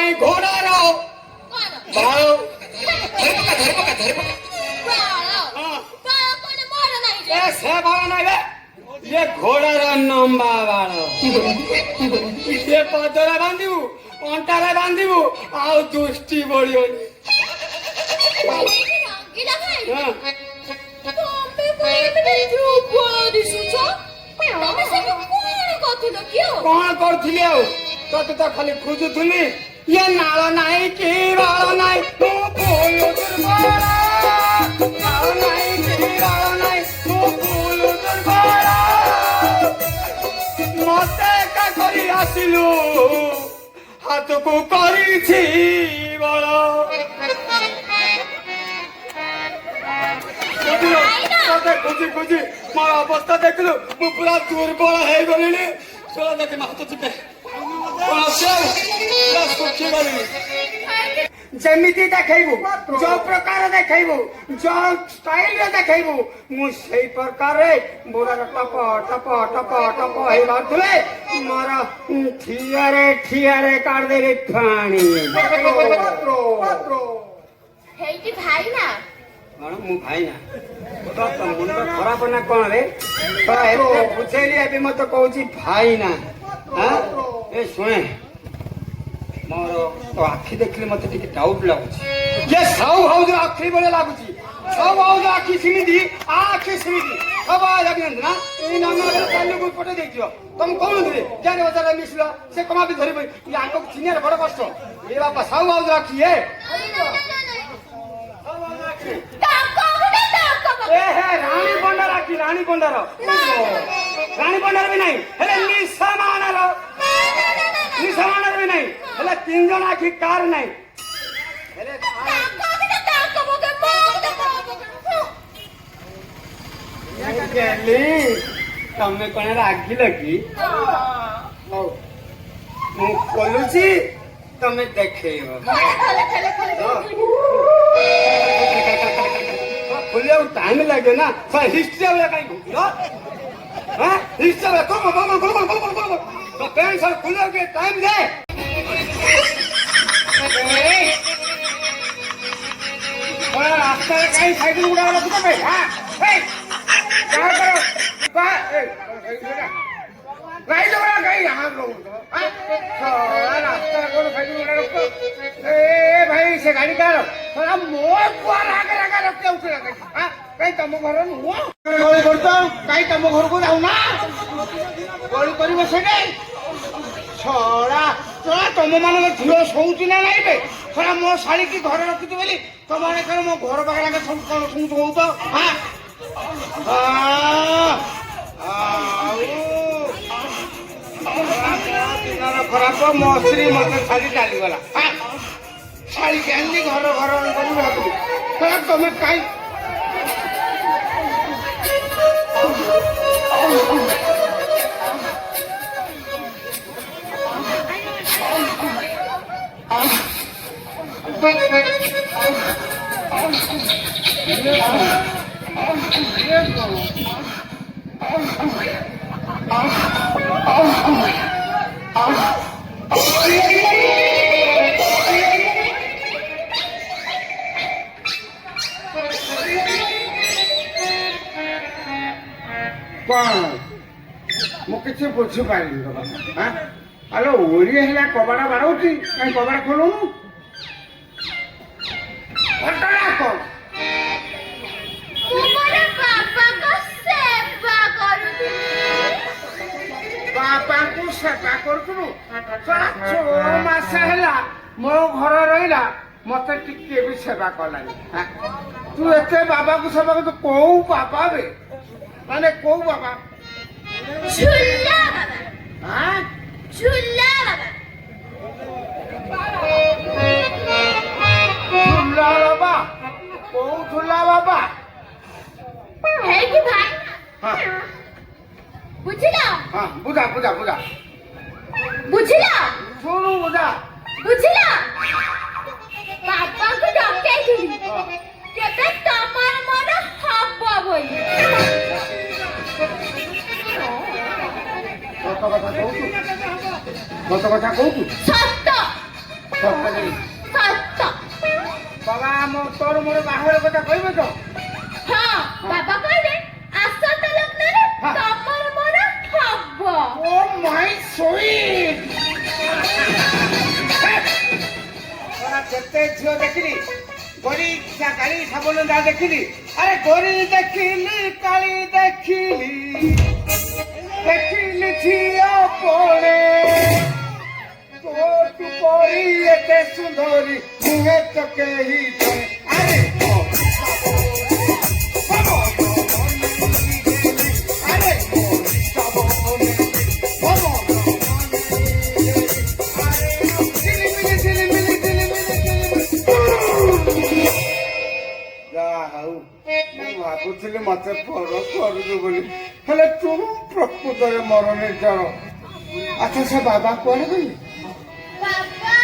ପାଇଁ ଘୋଡ଼ାର ବାଳ ସେ ବାଳ ନାହିଁ ବେ ଇଏ ଘୋଡ଼ାର ଲମ୍ବା ବାଳ ଇଏ ପଦରେ ବାନ୍ଧିବୁ ଅଣ୍ଟାରେ ବାନ୍ଧିବୁ ଆଉ ଦୃଷ୍ଟି ବଳିବନି। କଣ କରୁଥିଲି ଆଉ ତତେ ତ ଖାଲି ଖୋଜୁଥିଲି ଇଏ ନାଳ ନାହିଁ କି ବାଳ ନାହିଁ ନାଳ ନାହିଁ କି ବାଳ ନାହିଁ ମତେ ଏକା କରି ଆସିଲୁ ହାତକୁ କରିଛି ବଳ। ତତେ ଖୋଜି ଖୋଜି ମୋର ଅବସ୍ଥା ଦେଖିଲୁ ମୁଁ ପୁରା ଦୁର୍ବଳ ହେଇଗଲିଣି। ଚଳ ଦେଖି ହାତ ଚିପେ ଶୁଖିଗଲିଣି। ଯେମିତି ଦେଖେଇବୁ ଯୋଉ ପ୍ରକାର ଦେଖେଇବୁ ଯୋଉ ଷ୍ଟାଇଲରେ ଦେଖେଇବୁ ମୁଁ ସେଇ ପ୍ରକାରରେ ବୁଢ଼ାର ଟପ ଟପ ଟପ ଟପ ହେଇ ବାହାରୁଥିଲେ ମୋର ଠିଆରେ କାଢିଦେବି ପାଣି। କଣ ମୁଁ ଭାଇ ନା ମୁଣ୍ଡ ଖରାପ ନା କଣ ରେ ବୁଝେଇଲି ଏବେ ମତେ କହୁଛି ଭାଇ ନା। ଏ ଶୁଣେ ମୋର ତ ଆଖି ଦେଖିଲେ ମତେ ଟିକେ ଡାଉଟ୍ ଲାଗୁଛି ଇଏ ସାଉ ଭାଉଜର ଆଖି ଭଳିଆ ଲାଗୁଛି। ସାଉ ଭାଉଜ ଆଖି ସେମିତି ଆଖି ସେମିତି ସବୁ ଲାଗିନାହାନ୍ତି ନା ଏଇ ନାମରେ କାଲିକୁ ପଟେଇ ଦେଇଯିବ। ତମେ କହୁନଥିଲି ଯାରେ ବଜାରରେ ମିଶିଲ ସେ କମା ବି ଧରିବ ଆଗକୁ ଚିହ୍ନିବାରେ ବଡ କଷ୍ଟ। ଏ ବାପା ସାଉ ଭାଉଜର ଆଖି ରାଣୀ ପଣ୍ଡାର ଆଖି ରାଣୀ ପଣ୍ଡାର ବି ନାହିଁ ହେଲେ ନିଶାମାନର ବି ନାହିଁ ହେଲେ 3 ଜଣ ଆଖି କାର ନାହିଁ ହେଲେ ତମେ କଣ ରାଗିଲ କି? ହଉ ମୁଁ ଖୋଲୁଛି ତମେ ଦେଖେଇବ। ଖୋଲିବାକୁ ଟାଇମ ଲାଗେ ନା ହିଷ୍ଟ୍ରି ଭଳିଆ କାହିଁ କହୁଥିଲ? ହିଷ୍ଟ୍ରି ପ୍ୟାଣ୍ଟ ସାର୍ଟ ଖୋଲିବାକୁ ଟିକେ ଟାଇମ ଦେ। ରାସ୍ତାରେ କାହିଁ ସାଇକେଲ ଗୁଡା ରଖୁଛ ଭାଇ? ଭାଇ ସେ ଗାଡି କାର ମୋ କାଇଁ ତମ ଘର ନୁହଁ ଗଳି କରୁଛ କାଇଁ ତମ ଘରକୁ ଯାଉନା ଗଳି କରିବ ସେଠି ଛଡା ଛଡା ତମ ମାନଙ୍କ ଝିଅ ଶୋଉଛି ନା ନାଇଁ ବେ ଛଡା ମୋ ଶାଢୀ କି ଘରେ ରଖିଛୁ ବୋଲି ତମେ କଣ ମୋ ଘର ପାଖରେ ସବୁ କଣ ଶୁଣୁଛୁ କହୁଛ? ଦିନର ଖରାପ ମୋ ସ୍ତ୍ରୀ ମତେ ଛାଡି ଚାଲିଗଲା ଶାଢୀ କେମିତି ଘର କରି ଭାବୁଛୁ ତମେ କାଇଁ କଣ ମୁଁ କିଛି ବୁଝିପାରିନି ତ କଥା। ଆଲୋ ଓରିଆ ହେଲା କବାଟ ବାଡ଼ଉଛି କାହିଁ କବାଟ ଖୋଲୁନୁ? ଘଟଣା କଣ? ବାପାଙ୍କୁ ସେବା କରୁଥିଲୁ 6 ମାସ ହେଲା ମୋ ଘର ରହିଲା ମତେ ଟିକେ ବି ସେବା କଲାନି। ତୁ ଏତେ ବାବାକୁ ସେବା କରୁଛୁ କୋଉ ବାପା ବେ ମାନେ କୋଉ ବାବା? ବାବା କୋଉ ଝୁଲା ବାବା? ବୁଝିଲା ବୁଝା ବୁଝା ବୁଝା ବୁଝିଲା ଶୁଣୁ ବୁଝା ବୁଝିଲା ବାପାଙ୍କୁ ଡକେଇଥିଲି କେବେ ତମର ମୋର ହବ ବୋଲି। ସତ କଥା କହୁଛୁ? ସତ ସତରେ ସତ। ବାବା ତୋର ମୋର ବାହାଘର କଥା କହିବ ତ? ହଁ ବାବା କହିଲେ ଆସନ୍ତା ଲଗ୍ନରେ ତମର ମୋର ହବ। ଓ ମାଇ ସୁଇଟ୍। କେତେ ଝିଅ ଦେଖିଲି ଗରି କାଳି ସାବନ ଦା ଦେଖିଲି। ଆରେ ଗରି ଦେଖିଲି କାଳି ଦେଖିଲି ଦେଖିଲି ଝିଅ ପଡ଼େ ତୋଠୁ ପରି ଏତେ ସୁନ୍ଦରୀ ମୁହେ ତ କେହି ଧରେ। ଆରେ ଭାବୁଥିଲି ମତେ ପର କରୁଛୁ ବୋଲି, ହେଲେ ତୁ ପ୍ରକୃତରେ ମୋର ନିଜର। ଆଚ୍ଛା ସେ ବାବା କୁଆଡେ ଗଲେ? ବାବା